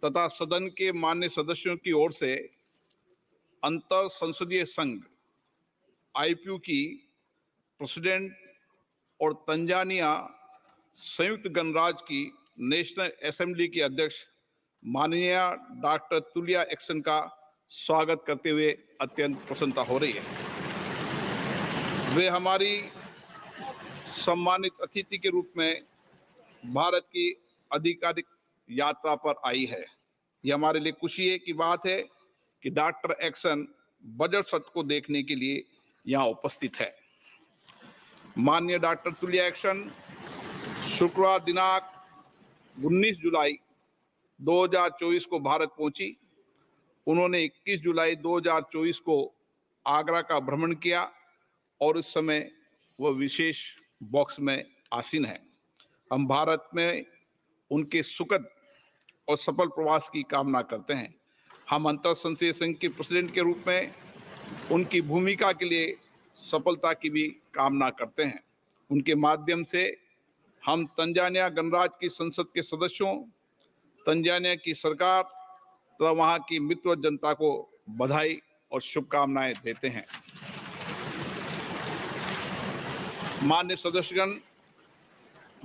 तथा सदन के मान्य सदस्यों की ओर से अंतर संसदीय संघ आईपीयू की प्रेसिडेंट और तंजानिया संयुक्त गणराज्य की नेशनल असेंबली की अध्यक्ष माननीय डॉक्टर तुलिया एक्सन का स्वागत करते हुए अत्यंत प्रसन्नता हो रही है। वे हमारी सम्मानित अतिथि के रूप में भारत की आधिकारिक यात्रा पर आई है। यह हमारे लिए खुशी की बात है कि डॉक्टर एक्सन बजट सत्र को देखने के लिए यहाँ उपस्थित है। माननीय डॉक्टर तुलिया एक्सन शुक्रवार दिनांक 19 जुलाई 2024 को भारत पहुंची। उन्होंने 21 जुलाई 2024 को आगरा का भ्रमण किया और उस समय वह विशेष बॉक्स में आसीन है। हम भारत में उनके सुखद और सफल प्रवास की कामना करते हैं। हम अंतर संसदीय संघ के प्रेसिडेंट के रूप में उनकी भूमिका के लिए सफलता की भी कामना करते हैं। उनके माध्यम से हम तंजानिया गणराज्य की संसद के सदस्यों, तंजानिया की सरकार तथा वहां की मित्र जनता को बधाई और शुभकामनाएं देते हैं। मान्य सदस्यगण,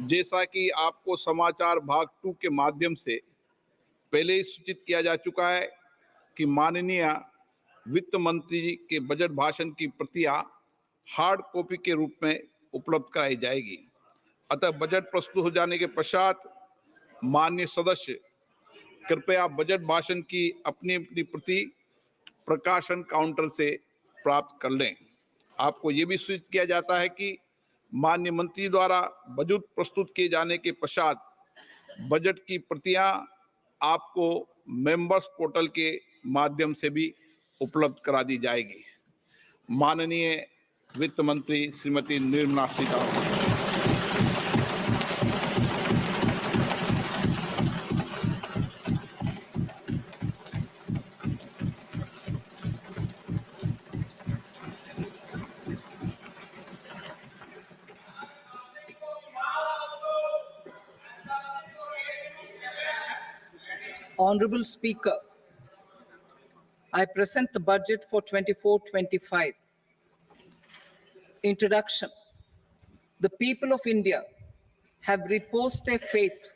जैसा कि आपको समाचार भाग 2 के माध्यम से पहले ही सूचित किया जा चुका है कि माननीय वित्त मंत्री जी के बजट भाषण की प्रतियां हार्ड कॉपी के रूप में उपलब्ध कराई जाएगी। अतः बजट प्रस्तुत हो जाने के पश्चात माननीय सदस्य कृपया बजट भाषण की अपनी अपनी प्रति प्रकाशन काउंटर से प्राप्त कर लें। आपको ये भी सूचित किया जाता है कि माननीय मंत्री द्वारा बजट प्रस्तुत किए जाने के पश्चात बजट की प्रतियां आपको मेंबर्स पोर्टल के माध्यम से भी उपलब्ध करा दी जाएगी। माननीय वित्त मंत्री Shrimati Nirmala Sitharaman. Honorable Speaker, I present the budget for 24-25. Introduction. The people of India have reposed their faith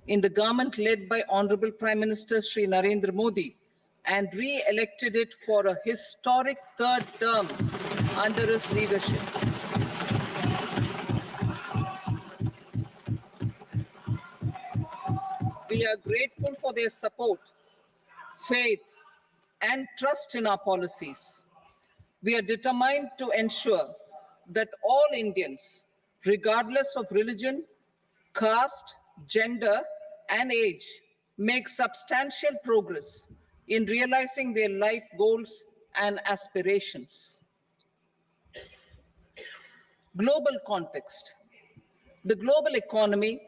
in the government led by Honorable Prime Minister Shri Narendra Modi and re-elected it for a historic third term under his leadership. We are grateful for their support, faith, and trust in our policies. We are determined to ensure that all Indians, regardless of religion, caste, gender, and age, make substantial progress in realizing their life goals and aspirations. Global context. The global economy,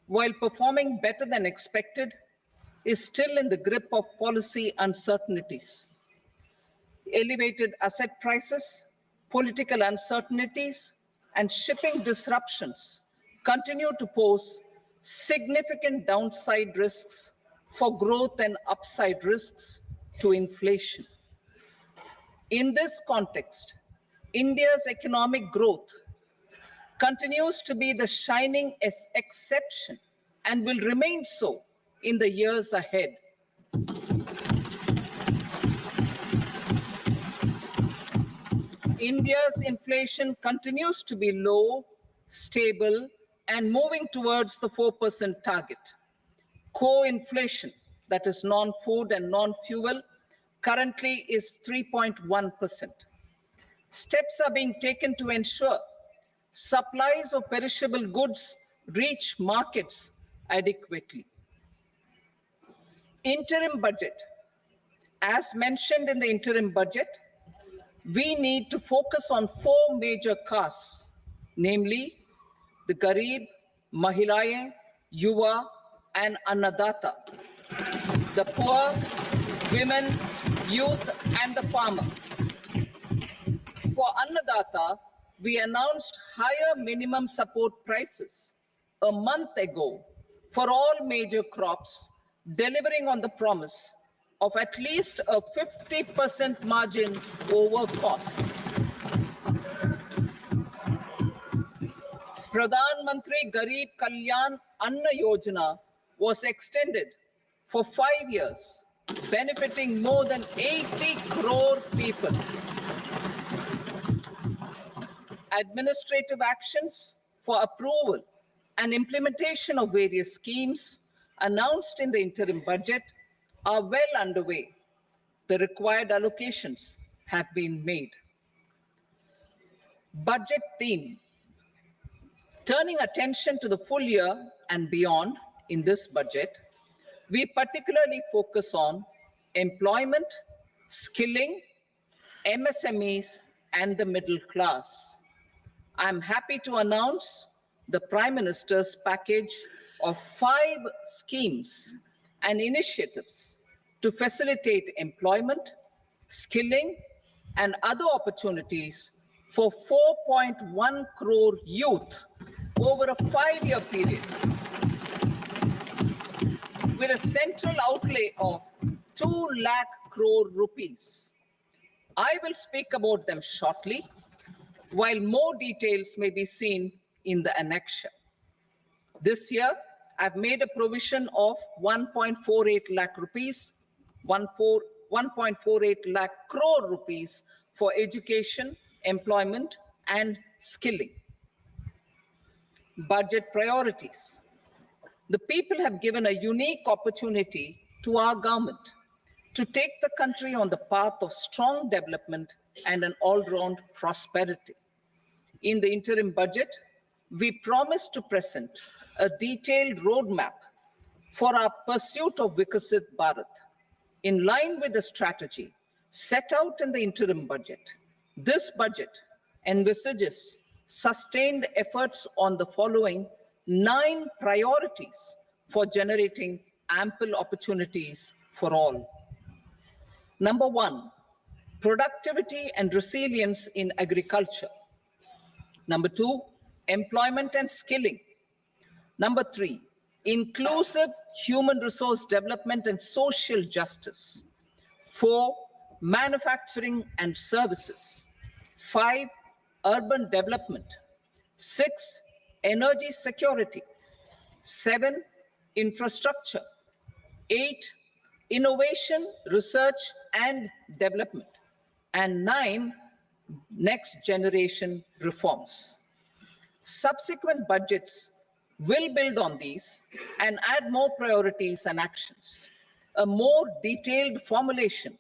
while performing better than expected, is still in the grip of policy uncertainties. Elevated asset prices, political uncertainties, and shipping disruptions continue to pose significant downside risks for growth and upside risks to inflation. In this context, India's economic growth continues to be the shining exception and will remain so in the years ahead. India's inflation continues to be low, stable, and moving towards the 4% target. Core inflation, that is non-food and non-fuel, currently is 3.1%. Steps are being taken to ensure supplies of perishable goods reach markets adequately. Interim budget. As mentioned in the interim budget, we need to focus on 4 major castes, namely the Garib, Mahilaye, Yuva, and Annadata, the poor, women, youth, and the farmer. For Annadata, we announced higher minimum support prices a month ago for all major crops delivering on the promise of at least a 50% margin over costs. Pradhan Mantri Garib Kalyan Anna Yojana was extended for 5 years, benefiting more than 80 crore people. Administrative actions for approval and implementation of various schemes announced in the interim budget are well underway. The required allocations have been made. Budget theme. Turning attention to the full year and beyond in this budget, we particularly focus on employment, skilling, MSMEs, and the middle class. I'm happy to announce the Prime Minister's package of 5 schemes and initiatives to facilitate employment, skilling, and other opportunities for 4.1 crore youth over a 5-year period, with a central outlay of 2 lakh crore rupees. I will speak about them shortly, while more details may be seen in the annexure. This year, I've made a provision of 1.48 lakh rupees, 1.48 lakh crore rupees for education, employment, and skilling. Budget priorities. The people have given a unique opportunity to our government to take the country on the path of strong development and an all-round prosperity. In the interim budget, we promise to present a detailed roadmap for our pursuit of Vikasit Bharat. In line with the strategy set out in the interim budget, this budget envisages sustained efforts on the following 9 priorities for generating ample opportunities for all. Number 1, productivity and resilience in agriculture. Number 2, employment and skilling. Number 3, inclusive human resource development and social justice. 4, manufacturing and services. 5, urban development. 6, energy security. 7, infrastructure. 8, innovation, research and development. And 9, next generation reforms. Subsequent budgets will build on these and add more priorities and actions. A more detailed formulation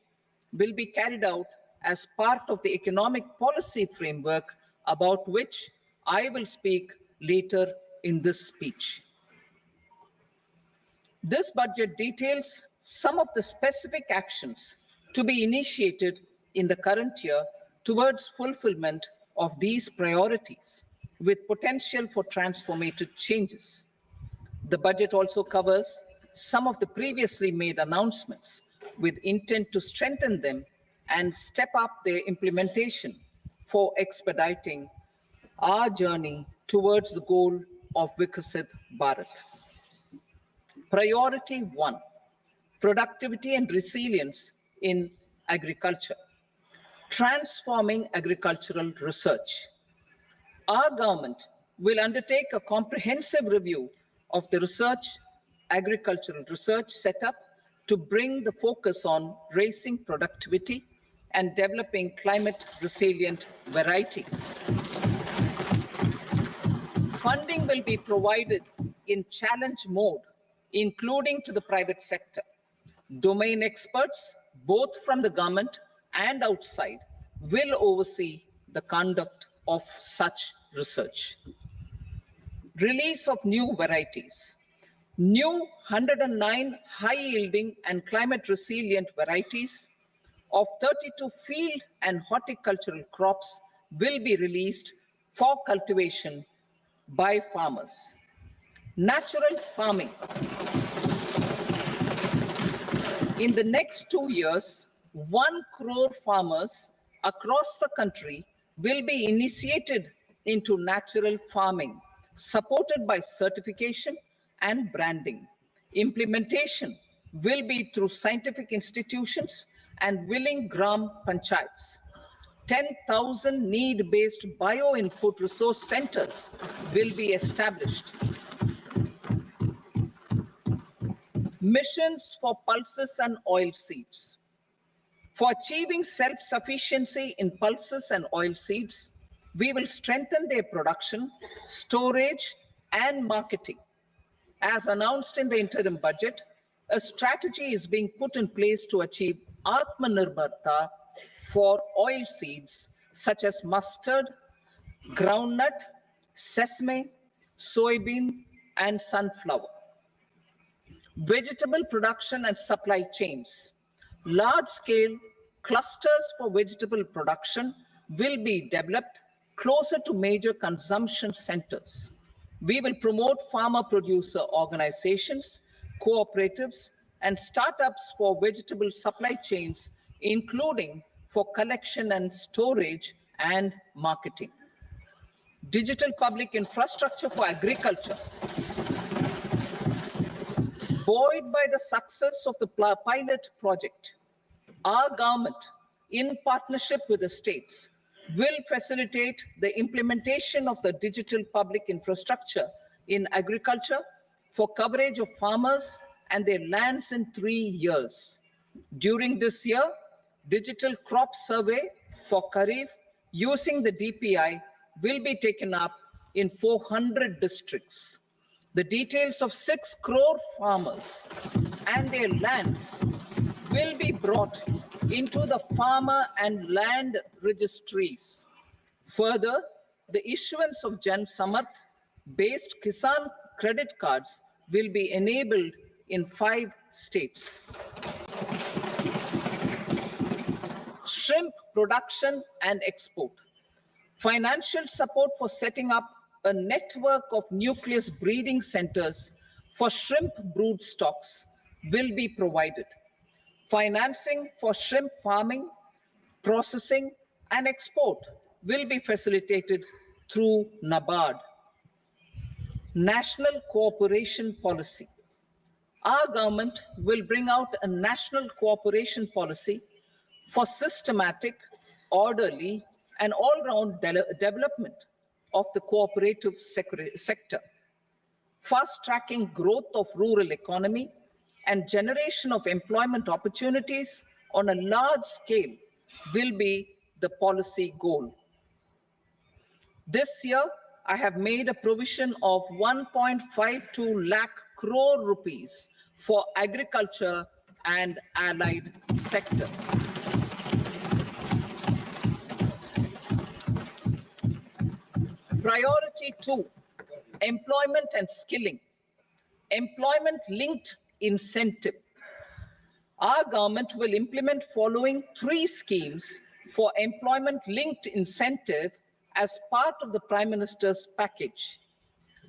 will be carried out as part of the economic policy framework, about which I will speak later in this speech. This budget details some of the specific actions to be initiated in the current year towards fulfillment of these priorities, with potential for transformative changes. The budget also covers some of the previously made announcements with intent to strengthen them and step up their implementation for expediting our journey towards the goal of Vikasit Bharat. Priority 1, productivity and resilience in agriculture. Transforming agricultural research. Our government will undertake a comprehensive review of the agricultural research setup to bring the focus on raising productivity and developing climate resilient varieties. Funding will be provided in challenge mode, including to the private sector. Domain experts, both from the government and outside, will oversee the conduct of such research. Release of new varieties. New 109 high-yielding and climate-resilient varieties of 32 field and horticultural crops will be released for cultivation by farmers. Natural farming. In the next 2 years, 1 crore farmers across the country will be initiated into natural farming, supported by certification and branding. Implementation will be through scientific institutions and willing gram panchayats. 10,000 need-based bio-input resource centers will be established. Missions for pulses and oilseeds. For achieving self-sufficiency in pulses and oilseeds, we will strengthen their production, storage, and marketing. As announced in the interim budget, a strategy is being put in place to achieve Atmanirbharta for oilseeds such as mustard, groundnut, sesame, soybean, and sunflower. Vegetable production and supply chains. Large-scale clusters for vegetable production will be developed closer to major consumption centers. We will promote farmer-producer organizations, cooperatives, and startups for vegetable supply chains, including for collection and storage and marketing. Digital public infrastructure for agriculture. Buoyed by the success of the pilot project, our government, in partnership with the states, will facilitate the implementation of the digital public infrastructure in agriculture for coverage of farmers and their lands in 3 years. During this year, digital crop survey for Kharif using the DPI will be taken up in 400 districts. The details of 6 crore farmers and their lands will be brought into the farmer and land registries. Further, the issuance of Jan Samarth-based Kisan credit cards will be enabled in 5 states. Shrimp production and export. Financial support for setting up a network of nucleus breeding centers for shrimp brood stocks will be provided. Financing for shrimp farming, processing, and export will be facilitated through NABARD. National cooperation policy. Our government will bring out a national cooperation policy for systematic, orderly, and all-round development of the cooperative sector, fast-tracking growth of rural economy and generation of employment opportunities on a large scale will be the policy goal. This year, I have made a provision of 1.52 lakh crore rupees for agriculture and allied sectors. Priority 2, employment and skilling. Employment-linked incentive. Our government will implement following 3 schemes for employment-linked incentive as part of the Prime Minister's package.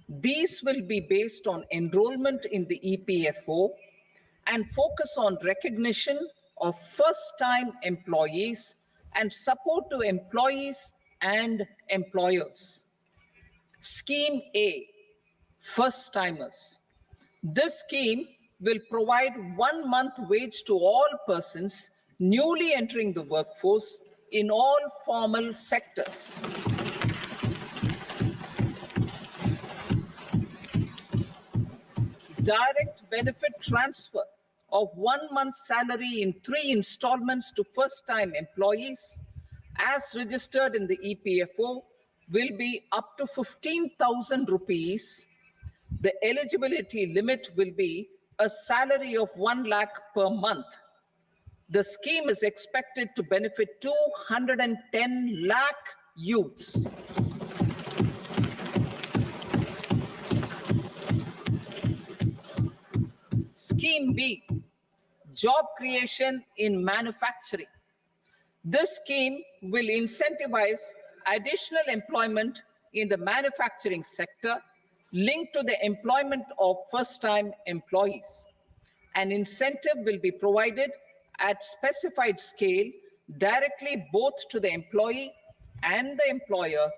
These will be based on enrollment in the EPFO and focus on recognition of first-time employees and support to employees and employers. Scheme A, first-timers. This scheme will provide 1 month wage to all persons newly entering the workforce in all formal sectors. Direct benefit transfer of 1 month's salary in 3 installments to first-time employees as registered in the EPFO will be up to 15,000 rupees. The eligibility limit will be a salary of 1 lakh per month. The scheme is expected to benefit 210 lakh youths. Scheme B, job creation in manufacturing. This scheme will incentivize additional employment in the manufacturing sector linked to the employment of first-time employees. An incentive will be provided at specified scale directly both to the employee and the employer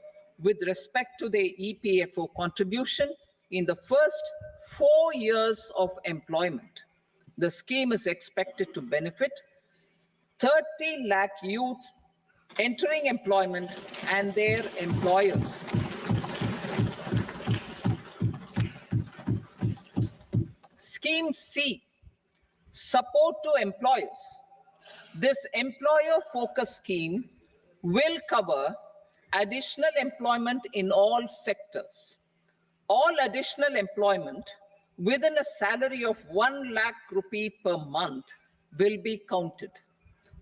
with respect to the EPFO contribution in the first 4 years of employment. The scheme is expected to benefit 30 lakh youth entering employment and their employers. Scheme C, support to employers. This employer-focused scheme will cover additional employment in all sectors. All additional employment within a salary of 1 lakh rupee per month will be counted.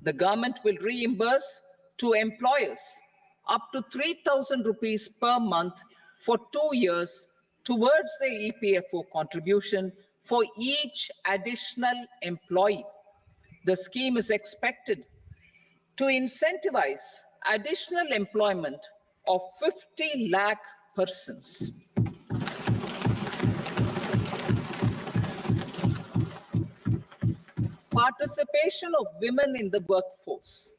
The government will reimburse to employers up to 3,000 rupees per month for 2 years towards the EPFO contribution for each additional employee. The scheme is expected to incentivize additional employment of 50 lakh persons. Participation of women in the workforce.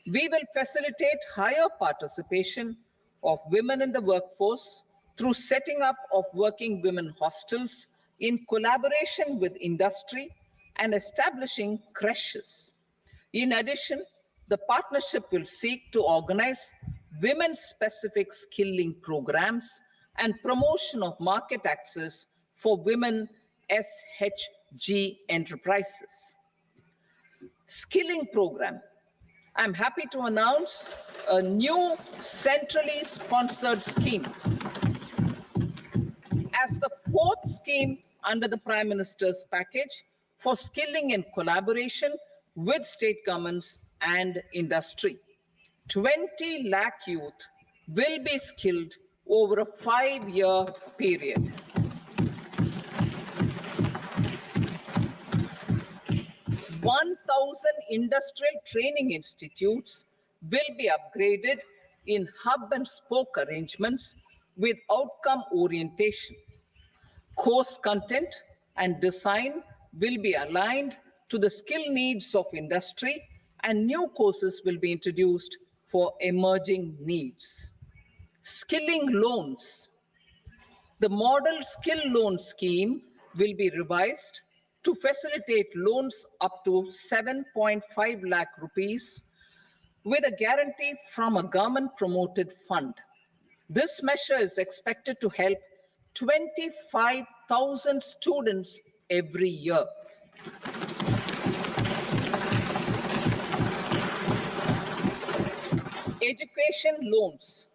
We will facilitate higher participation of women in the workforce through setting up of working women hostels in collaboration with industry and establishing creches. In addition, the partnership will seek to organize women-specific skilling programs and promotion of market access for women SHG enterprises. Skilling program. I'm happy to announce a new centrally sponsored scheme as the fourth scheme under the Prime Minister's package for skilling in collaboration with state governments and industry. 20 lakh youth will be skilled over a 5-year period. Industrial training institutes will be upgraded in hub and spoke arrangements with outcome orientation. Course content and design will be aligned to the skill needs of industry, and new courses will be introduced for emerging needs. Skilling loans. The model skill loan scheme will be revised to facilitate loans up to 7.5 lakh rupees with a guarantee from a government-promoted fund. This measure is expected to help 25,000 students every year. Education loans.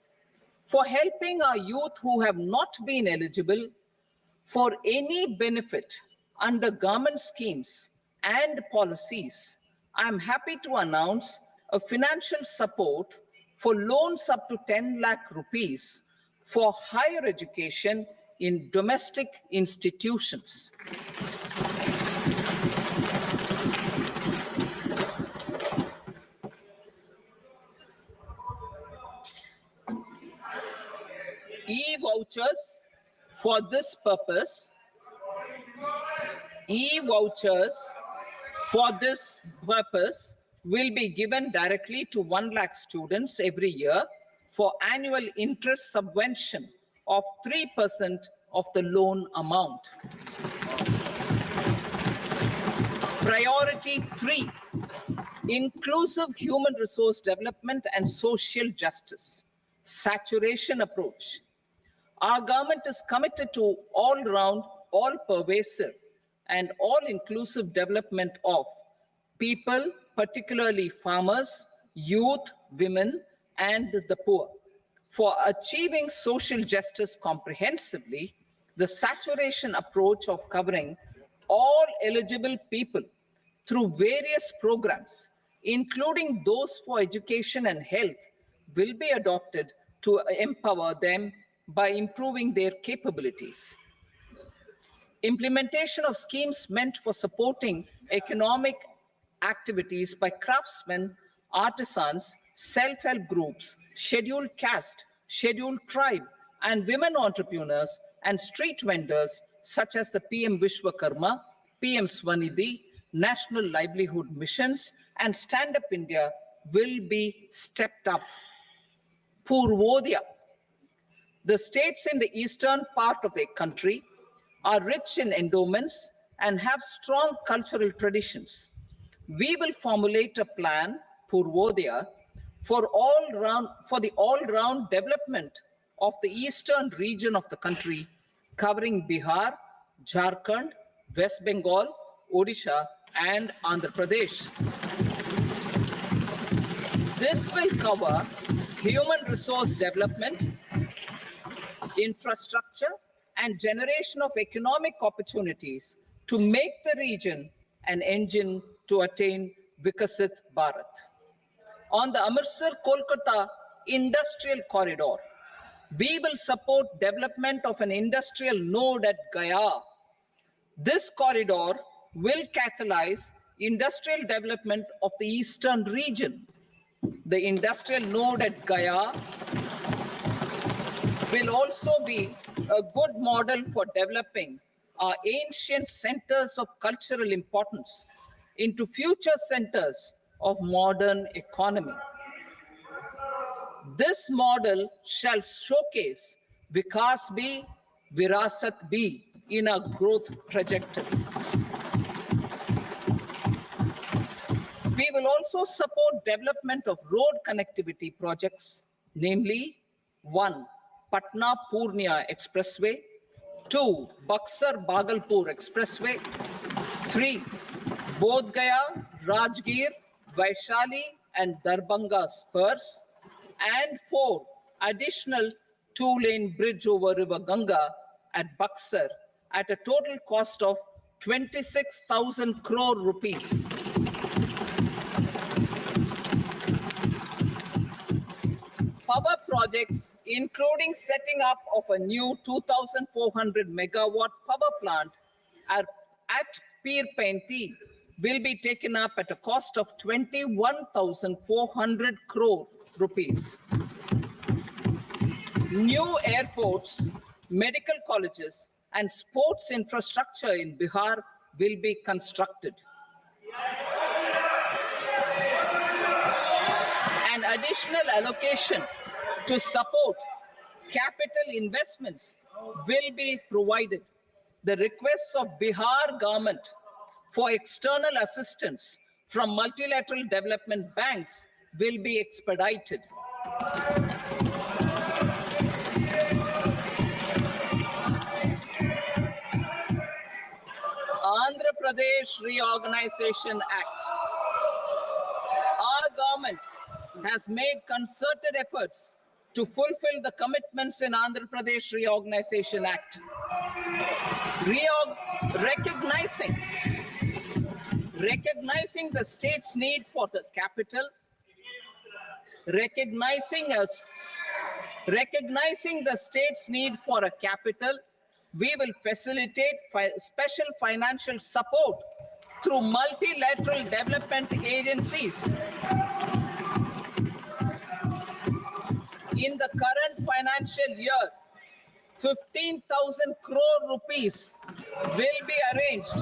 For helping our youth who have not been eligible for any benefit under government schemes and policies, I am happy to announce a financial support for loans up to 10 lakh rupees for higher education in domestic institutions. E-vouchers for this purpose. E-vouchers for this purpose will be given directly to 1 lakh students every year for annual interest subvention of 3% of the loan amount. Priority 3, inclusive human resource development and social justice. Saturation approach. Our government is committed to all-round, all-pervasive, and all-inclusive development of people, particularly farmers, youth, women, and the poor. For achieving social justice comprehensively, the saturation approach of covering all eligible people through various programs, including those for education and health, will be adopted to empower them by improving their capabilities. Implementation of schemes meant for supporting economic activities by craftsmen, artisans, self-help groups, scheduled caste, scheduled tribe, and women entrepreneurs and street vendors such as the PM Vishwakarma, PM Swanidhi, National Livelihood Missions, and Stand Up India will be stepped up. Purvodaya. The states in the eastern part of the country are rich in endowments and have strong cultural traditions. We will formulate a plan, Purvodaya, for the all-round development of the eastern region of the country, covering Bihar, Jharkhand, West Bengal, Odisha, and Andhra Pradesh. This will cover human resource development, infrastructure, and generation of economic opportunities to make the region an engine to attain Vikasit Bharat. On the Amritsar-Kolkata Industrial Corridor, we will support development of an industrial node at Gaya. This corridor will catalyze industrial development of the eastern region. The industrial node at Gaya will also be a good model for developing our ancient centers of cultural importance into future centers of modern economy. This model shall showcase Vikas B, Virasat B in a growth trajectory. We will also support development of road connectivity projects, namely 1. Patna Purnia Expressway, 2. Buxar Bhagalpur Expressway, 3. Bodh Gaya, Rajgir, Vaishali, and Darbhanga spurs, and 4. Additional 2-lane bridge over River Ganga at Buxar at a total cost of 26,000 crore rupees. Power projects, including setting up of a new 2,400 megawatt power plant at Pir Painti, will be taken up at a cost of 21,400 crore rupees. New airports, medical colleges, and sports infrastructure in Bihar will be constructed. An additional allocation to support capital investments will be provided. The requests of Bihar government for external assistance from multilateral development banks will be expedited. Andhra Pradesh Reorganization Act. Our government has made concerted efforts to fulfill the commitments in Andhra Pradesh Reorganization Act. Recognizing the state's need for the capital, recognizing the state's need for a capital, we will facilitate special financial support through multilateral development agencies. In the current financial year, 15,000 crore rupees will be arranged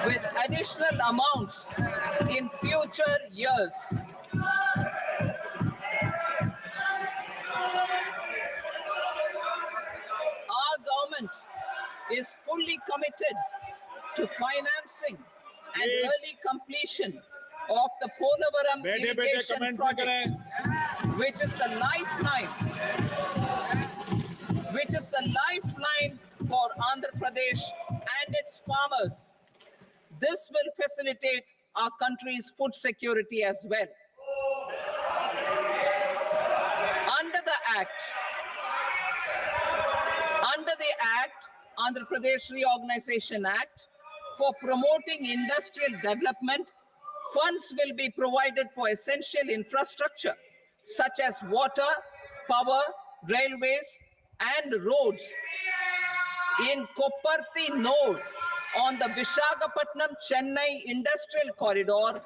with additional amounts in future years. Our government is fully committed to financing and early completion of the Polavaram irrigation project, which is the lifeline for Andhra Pradesh and its farmers. This will facilitate our country's food security as well. Under the Act, Andhra Pradesh Reorganization Act, for promoting industrial development, funds will be provided for essential infrastructure such as water, power, railways, and roads. In Kopparthi node on the Visakhapatnam-Chennai Industrial Corridor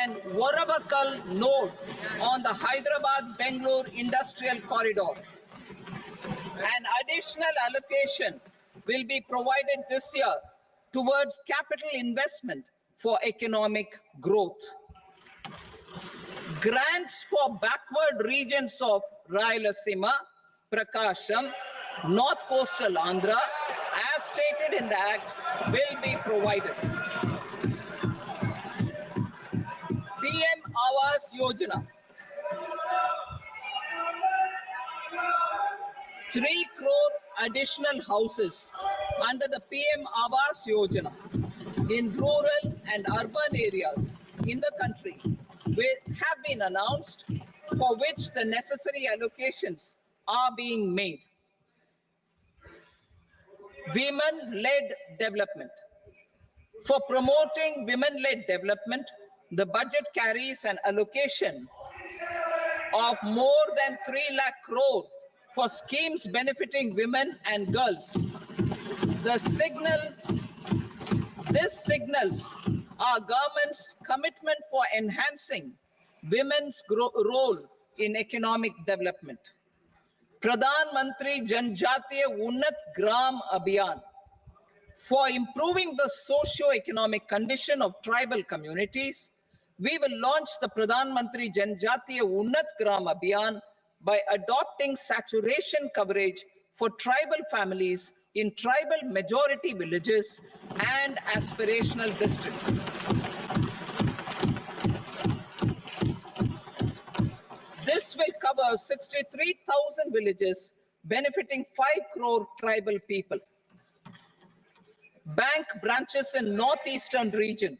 and Varavakal node on the Hyderabad-Bangalore Industrial Corridor. An additional allocation will be provided this year towards capital investment for economic growth. Grants for backward regions of Rayalaseema, Prakasham, North Coastal Andhra, as stated in the Act will be provided. PM Awas Yojana. 3 crore additional houses under the PM Awas Yojana in rural and urban areas in the country have been announced, for which the necessary allocations are being made. Women-led development. For promoting women-led development, the budget carries an allocation of more than 3 lakh crore for schemes benefiting women and girls. This signals our government's commitment for enhancing women's role in economic development. Pradhan Mantri Janjatiya Unnat Gram Abhiyan. For improving the socio-economic condition of tribal communities, we will launch the Pradhan Mantri Janjatiya Unnat Gram Abhiyan by adopting saturation coverage for tribal families in tribal majority villages and aspirational districts. This will cover 63,000 villages, benefiting 5 crore tribal people. Bank branches in northeastern region.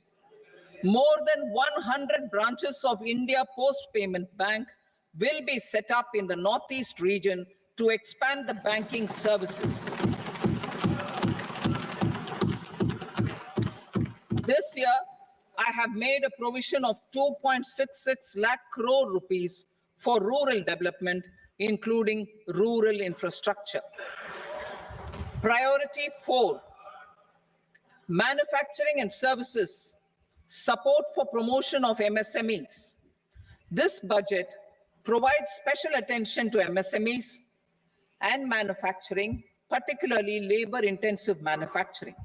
More than 100 branches of India Post Payment Bank will be set up in the northeast region to expand the banking services. This year, I have made a provision of 2.66 lakh crore rupees for rural development, including rural infrastructure. Priority 4, manufacturing and services, support for promotion of MSMEs. This budget provides special attention to MSMEs and manufacturing, particularly labor-intensive manufacturing.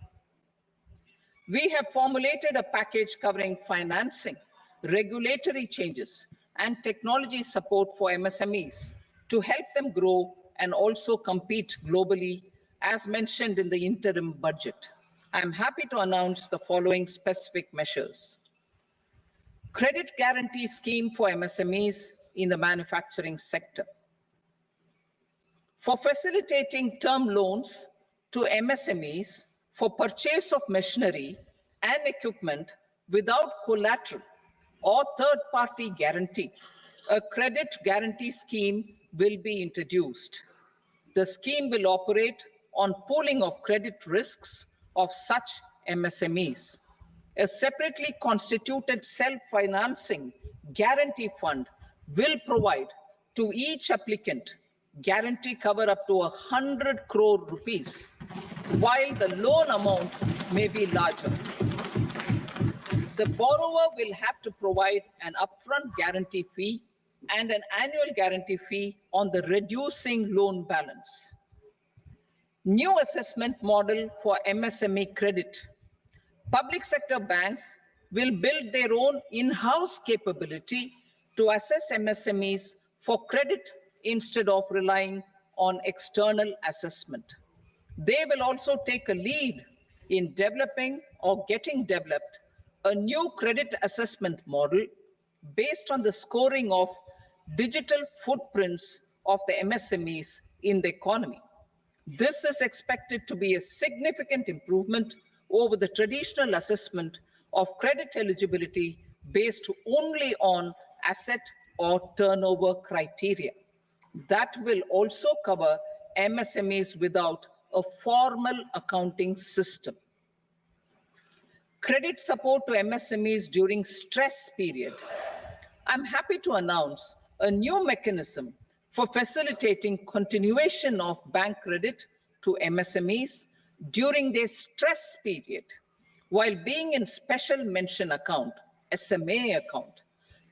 We have formulated a package covering financing, regulatory changes, and technology support for MSMEs to help them grow and also compete globally, as mentioned in the interim budget. I'm happy to announce the following specific measures. Credit guarantee scheme for MSMEs in the manufacturing sector. For facilitating term loans to MSMEs for purchase of machinery and equipment without collateral or third-party guarantee, a credit guarantee scheme will be introduced. The scheme will operate on pooling of credit risks of such MSMEs. A separately constituted self-financing guarantee fund will provide to each applicant guarantee cover up to 100 crore rupees, while the loan amount may be larger. The borrower will have to provide an upfront guarantee fee and an annual guarantee fee on the reducing loan balance. New assessment model for MSME credit. Public sector banks will build their own in-house capability to assess MSMEs for credit instead of relying on external assessment. They will also take a lead in developing or getting developed a new credit assessment model based on the scoring of digital footprints of the MSMEs in the economy. This is expected to be a significant improvement over the traditional assessment of credit eligibility based only on asset or turnover criteria. That will also cover MSMEs without a formal accounting system. Credit support to MSMEs during stress period. I'm happy to announce a new mechanism for facilitating continuation of bank credit to MSMEs during their stress period while being in special mention account, SMA account,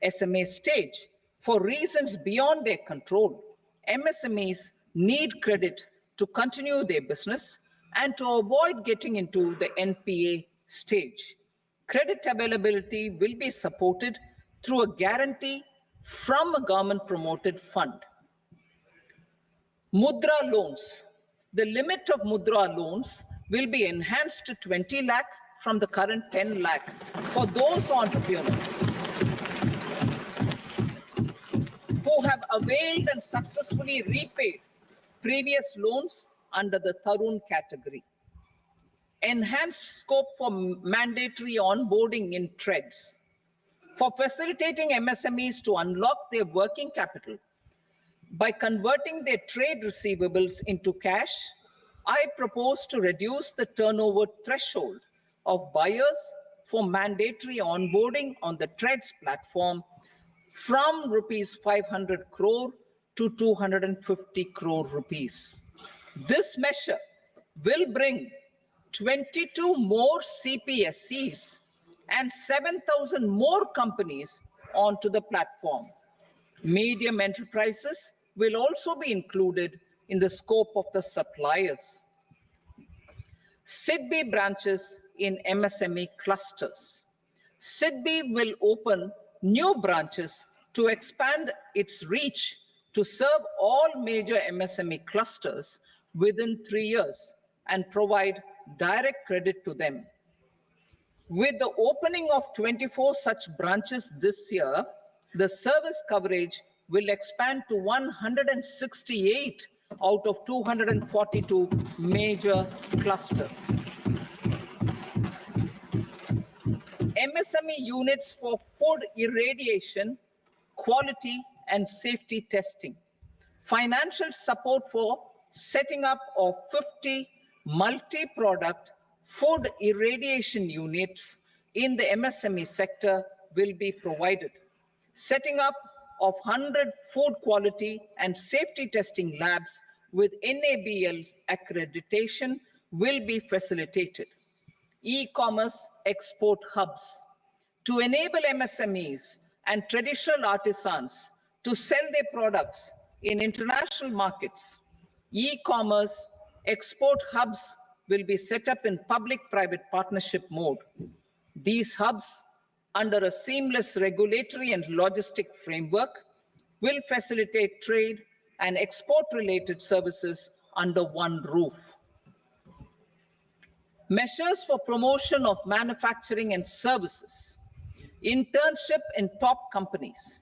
SMA stage. For reasons beyond their control, MSMEs need credit to continue their business and to avoid getting into the NPA stage. Credit availability will be supported through a guarantee from a government-promoted fund. Mudra loans. The limit of Mudra loans will be enhanced to 20 lakh from the current 10 lakh for those entrepreneurs who have availed and successfully repaid previous loans under the Tarun category. Enhanced scope for mandatory onboarding in TREDS. For facilitating MSMEs to unlock their working capital by converting their trade receivables into cash, I propose to reduce the turnover threshold of buyers for mandatory onboarding on the TREDS platform from rupees 500 crore to 250 crore rupees. This measure will bring 22 more CPSCs and 7,000 more companies onto the platform. Medium enterprises will also be included in the scope of the suppliers. SIDBI branches in MSME clusters. SIDBI will open new branches to expand its reach to serve all major MSME clusters within 3 years and provide direct credit to them. With the opening of 24 such branches this year, the service coverage will expand to 168 out of 242 major clusters. MSME units for food irradiation, quality and safety testing. Financial support for setting up of 50 multi-product food irradiation units in the MSME sector will be provided. Setting up of 100 food quality and safety testing labs with NABL accreditation will be facilitated. E-commerce export hubs to enable MSMEs and traditional artisans to sell their products in international markets. E-commerce export hubs will be set up in public-private partnership mode. These hubs, under a seamless regulatory and logistic framework, will facilitate trade and export-related services under one roof. Measures for promotion of manufacturing and services. Internship in top companies.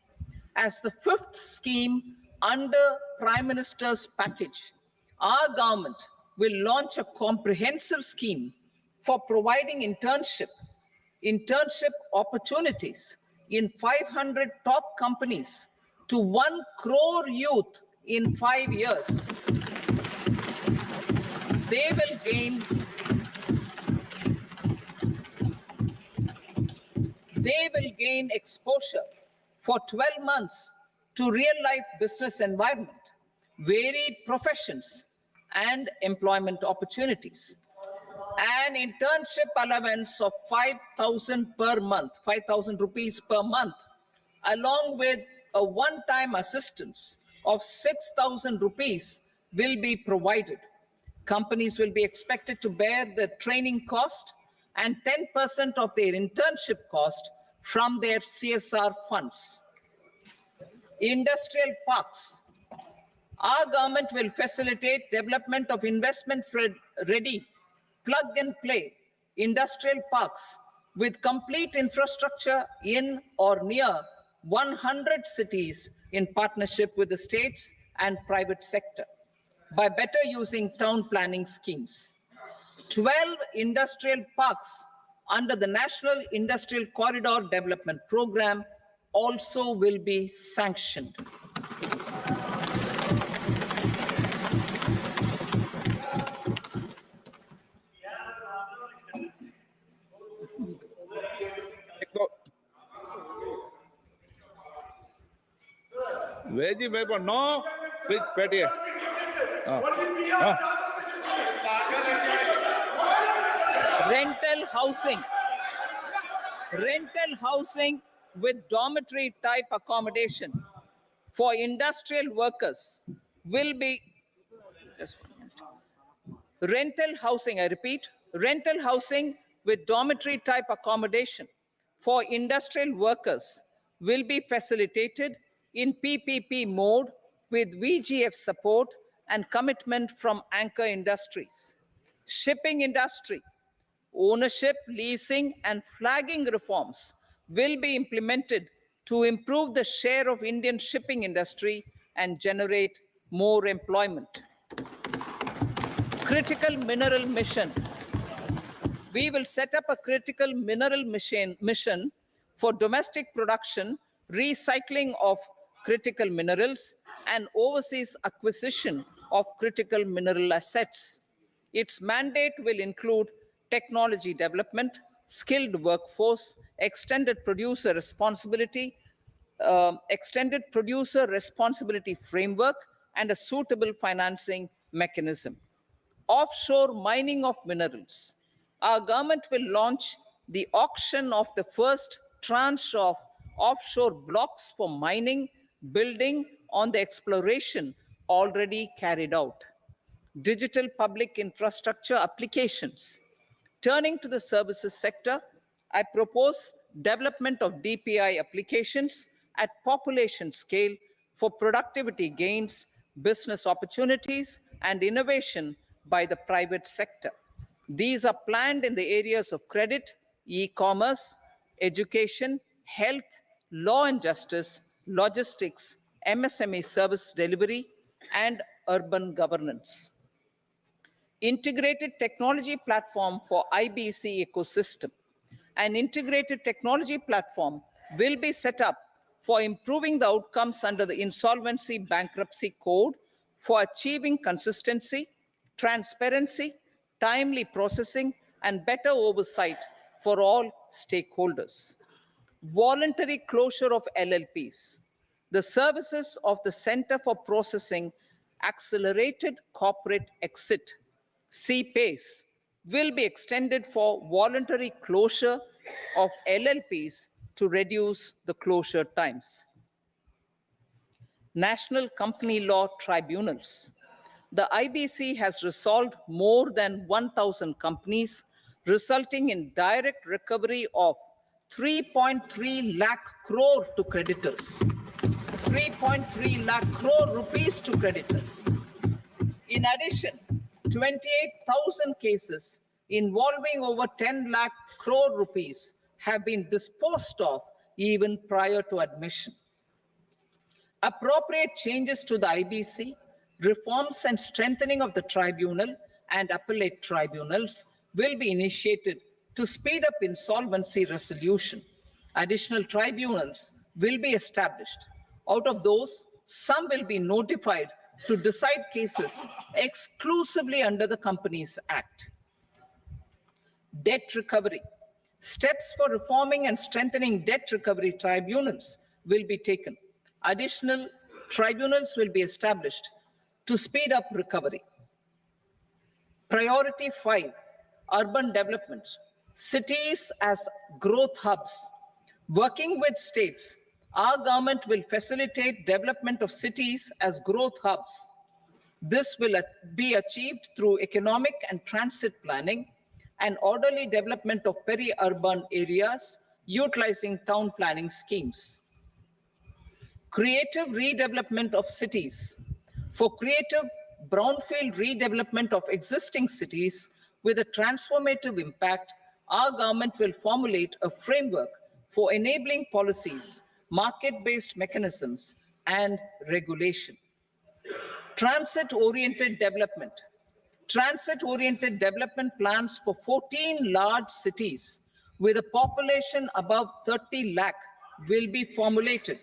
As the fifth scheme under Prime Minister's package, our government will launch a comprehensive scheme for providing internship opportunities in 500 top companies to 1 crore youth in 5 years. They will gain exposure for 12 months to real-life business environment, varied professions, and employment opportunities. An internship allowance of 5,000 per month, 5,000 rupees per month, along with a one-time assistance of 6,000 rupees will be provided. Companies will be expected to bear the training cost and 10% of their internship cost from their CSR funds. Industrial parks. Our government will facilitate development of investment-ready, plug-and-play industrial parks with complete infrastructure in or near 100 cities in partnership with the states and private sector by better using town planning schemes. 12 industrial parks under the National Industrial Corridor Development Program also will be sanctioned. Veggie मेरे को no please बैठिए rental housing with dormitory type accommodation for industrial workers will be just 1 minute. Rental housing, I repeat, rental housing with dormitory type accommodation for industrial workers will be facilitated in PPP mode with VGF support and commitment from anchor industries. Shipping industry, ownership, leasing, and flagging reforms will be implemented to improve the share of Indian shipping industry and generate more employment. Critical mineral mission. We will set up a critical mineral mission for domestic production, recycling of critical minerals, and overseas acquisition of critical mineral assets. Its mandate will include technology development, skilled workforce, extended producer responsibility framework, and a suitable financing mechanism. Offshore mining of minerals. Our government will launch the auction of the first tranche of offshore blocks for mining, building on the exploration already carried out. Digital public infrastructure applications. Turning to the services sector, I propose development of DPI applications at population scale for productivity gains, business opportunities, and innovation by the private sector. These are planned in the areas of credit, e-commerce, education, health, law and justice, logistics, MSME service delivery, and urban governance. Integrated technology platform for IBC ecosystem. An integrated technology platform will be set up for improving the outcomes under the Insolvency Bankruptcy Code for achieving consistency, transparency, timely processing, and better oversight for all stakeholders. Voluntary closure of LLPs. The services of the Center for Processing Accelerated Corporate Exit, CPACE, will be extended for voluntary closure of LLPs to reduce the closure times. National Company Law Tribunals. The IBC has resolved more than 1,000 companies, resulting in direct recovery of 3.3 lakh crore to creditors. 3.3 lakh crore rupees to creditors. In addition, 28,000 cases involving over 10 lakh crore rupees have been disposed of even prior to admission. Appropriate changes to the IBC, reforms and strengthening of the tribunal and appellate tribunals will be initiated to speed up insolvency resolution. Additional tribunals will be established. Out of those, some will be notified to decide cases exclusively under the Companies Act. Debt recovery. Steps for reforming and strengthening debt recovery tribunals will be taken. Additional tribunals will be established to speed up recovery. Priority 5, urban development. Cities as growth hubs. Working with states, our government will facilitate development of cities as growth hubs. This will be achieved through economic and transit planning and orderly development of peri-urban areas utilizing town planning schemes. Creative redevelopment of cities. For creative brownfield redevelopment of existing cities with a transformative impact, our government will formulate a framework for enabling policies, market-based mechanisms, and regulation. Transit-oriented development. Transit-oriented development plans for 14 large cities with a population above 30 lakh will be formulated,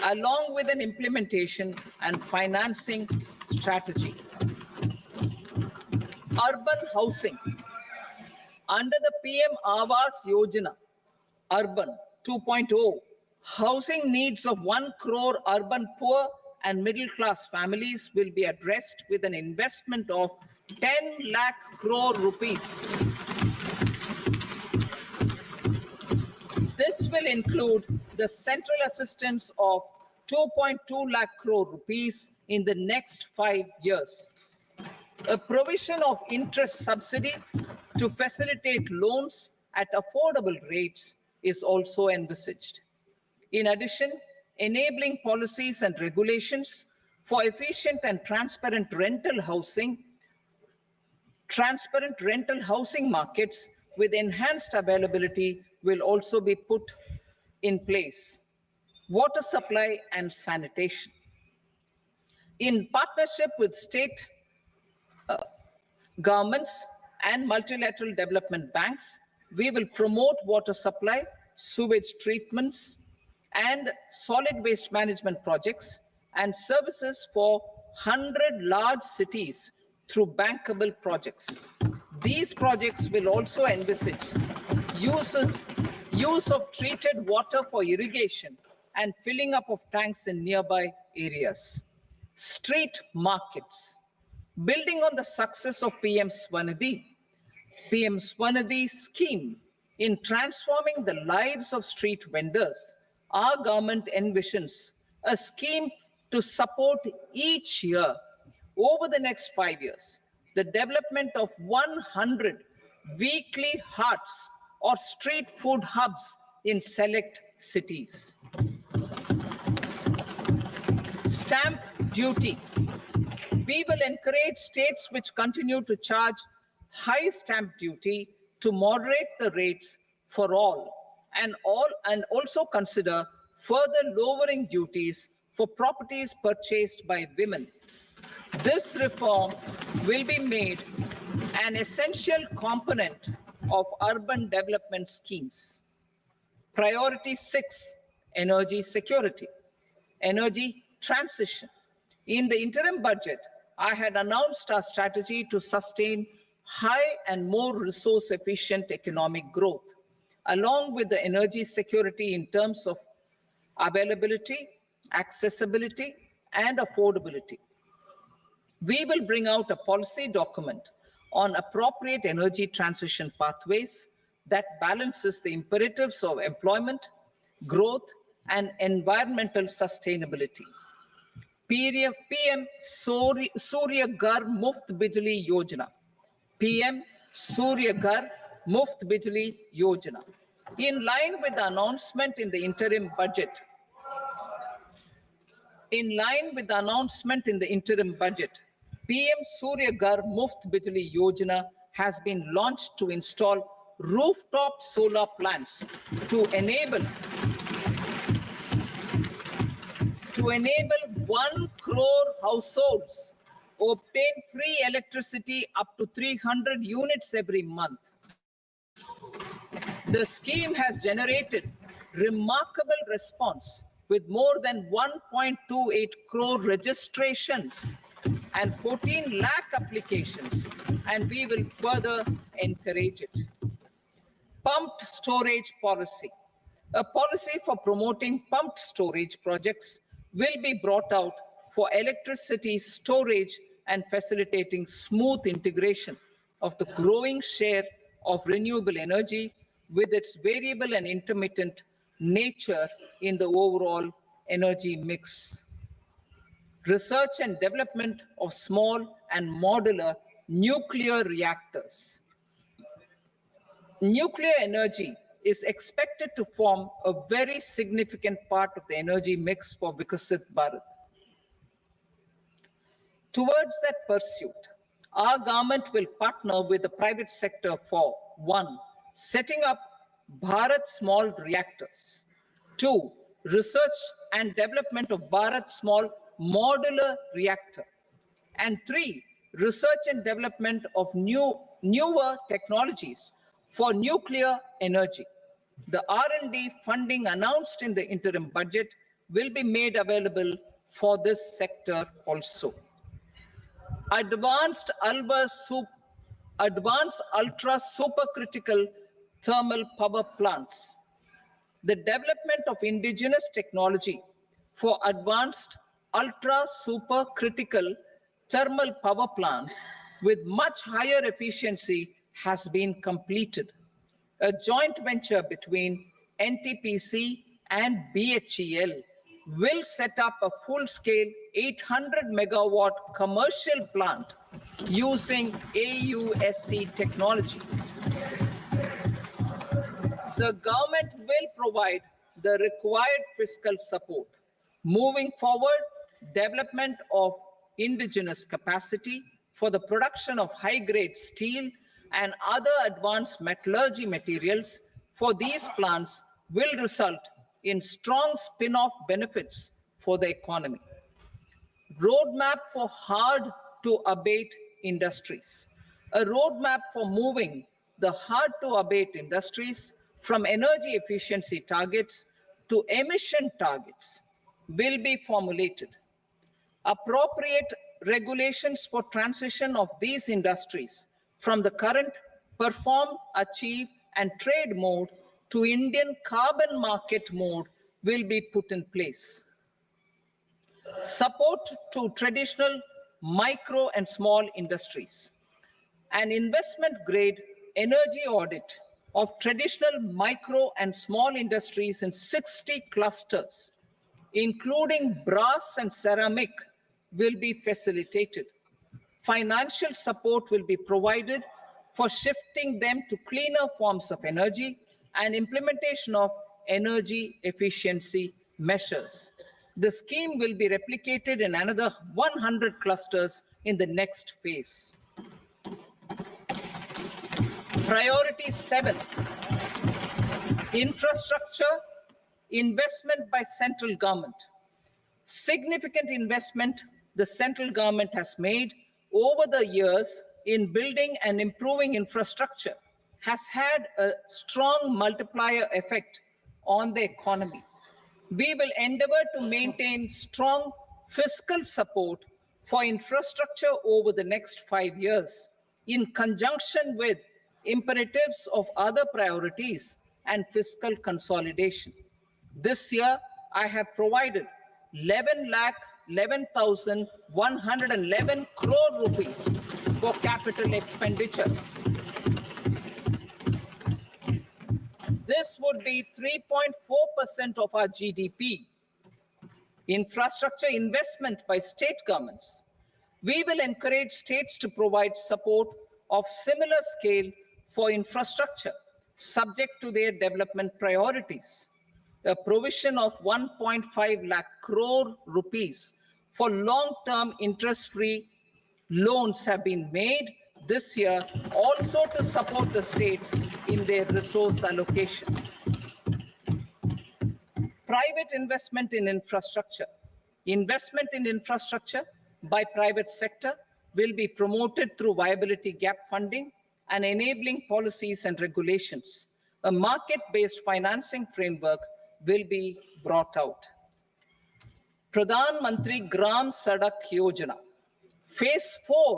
along with an implementation and financing strategy. Urban housing. Under the PM Awas Yojana, Urban 2.0, housing needs of 1 crore urban poor and middle-class families will be addressed with an investment of 10 lakh crore rupees. This will include the central assistance of 2.2 lakh crore rupees in the next 5 years. A provision of interest subsidy to facilitate loans at affordable rates is also envisaged. In addition, enabling policies and regulations for efficient and transparent rental housing Transparent rental housing markets with enhanced availability will also be put in place. Water supply and sanitation. In partnership with state governments and multilateral development banks, we will promote water supply, sewage treatments, and solid waste management projects and services for 100 large cities through bankable projects. These projects will also envisage use of treated water for irrigation and filling up of tanks in nearby areas. Street markets. Building on the success of PM Swanidhi scheme in transforming the lives of street vendors, our government envisions a scheme to support each year over the next 5 years the development of 100 weekly hearts or street food hubs in select cities. Stamp duty. We will encourage states which continue to charge high stamp duty to moderate the rates for all and also consider further lowering duties for properties purchased by women. This reform will be made an essential component of urban development schemes. Priority 6, energy security, energy transition. In the interim budget, I had announced our strategy to sustain high and more resource-efficient economic growth, along with the energy security in terms of availability, accessibility, and affordability. We will bring out a policy document on appropriate energy transition pathways that balances the imperatives of employment, growth, and environmental sustainability. PM Surya Ghar Muft Bijli Yojana. PM Surya Ghar Muft Bijli Yojana. In line with the announcement in the interim budget, PM Surya Ghar Muft Bijli Yojana has been launched to install rooftop solar plants to enable 1 crore households obtain free electricity up to 300 units every month. The scheme has generated remarkable response with more than 1.28 crore registrations and 14 lakh applications, and we will further encourage it. Pumped storage policy. A policy for promoting pumped storage projects will be brought out for electricity storage and facilitating smooth integration of the growing share of renewable energy with its variable and intermittent nature in the overall energy mix. Research and development of small and modular nuclear reactors. Nuclear energy is expected to form a very significant part of the energy mix for Vikasit Bharat. Towards that pursuit, our government will partner with the private sector for 1. Setting up Bharat Small Reactors. 2. Research and development of Bharat Small Modular Reactor. And 3. Research and development of newer technologies for nuclear energy. The R&D funding announced in the interim budget will be made available for this sector also. Advanced ultra supercritical thermal power plants. The development of indigenous technology for advanced ultra supercritical thermal power plants with much higher efficiency has been completed. A joint venture between NTPC and BHEL will set up a full-scale 800 megawatt commercial plant using AUSC technology. The government will provide the required fiscal support. Moving forward, development of indigenous capacity for the production of high-grade steel and other advanced metallurgy materials for these plants will result in strong spin-off benefits for the economy. Roadmap for hard-to-abate industries. A roadmap for moving the hard-to-abate industries from energy efficiency targets to emission targets will be formulated. Appropriate regulations for transition of these industries from the current perform, achieve, and trade mode to Indian carbon market mode will be put in place. Support to traditional micro and small industries. An investment-grade energy audit of traditional micro and small industries in 60 clusters, including brass and ceramic, will be facilitated. Financial support will be provided for shifting them to cleaner forms of energy and implementation of energy efficiency measures. The scheme will be replicated in another 100 clusters in the next phase. Priority 7, infrastructure investment by central government. Significant investment the central government has made over the years in building and improving infrastructure has had a strong multiplier effect on the economy. We will endeavor to maintain strong fiscal support for infrastructure over the next 5 years in conjunction with imperatives of other priorities and fiscal consolidation. This year, I have provided 11,11,111 crore rupees for capital expenditure. This would be 3.4% of our GDP. Infrastructure investment by state governments. We will encourage states to provide support of similar scale for infrastructure, subject to their development priorities. A provision of 1.5 lakh crore rupees for long-term interest-free loans have been made this year also to support the states in their resource allocation. Private investment in infrastructure. Investment in infrastructure by private sector will be promoted through viability gap funding and enabling policies and regulations. A market-based financing framework will be brought out. Pradhan Mantri Gram Sadak Yojana. Phase 4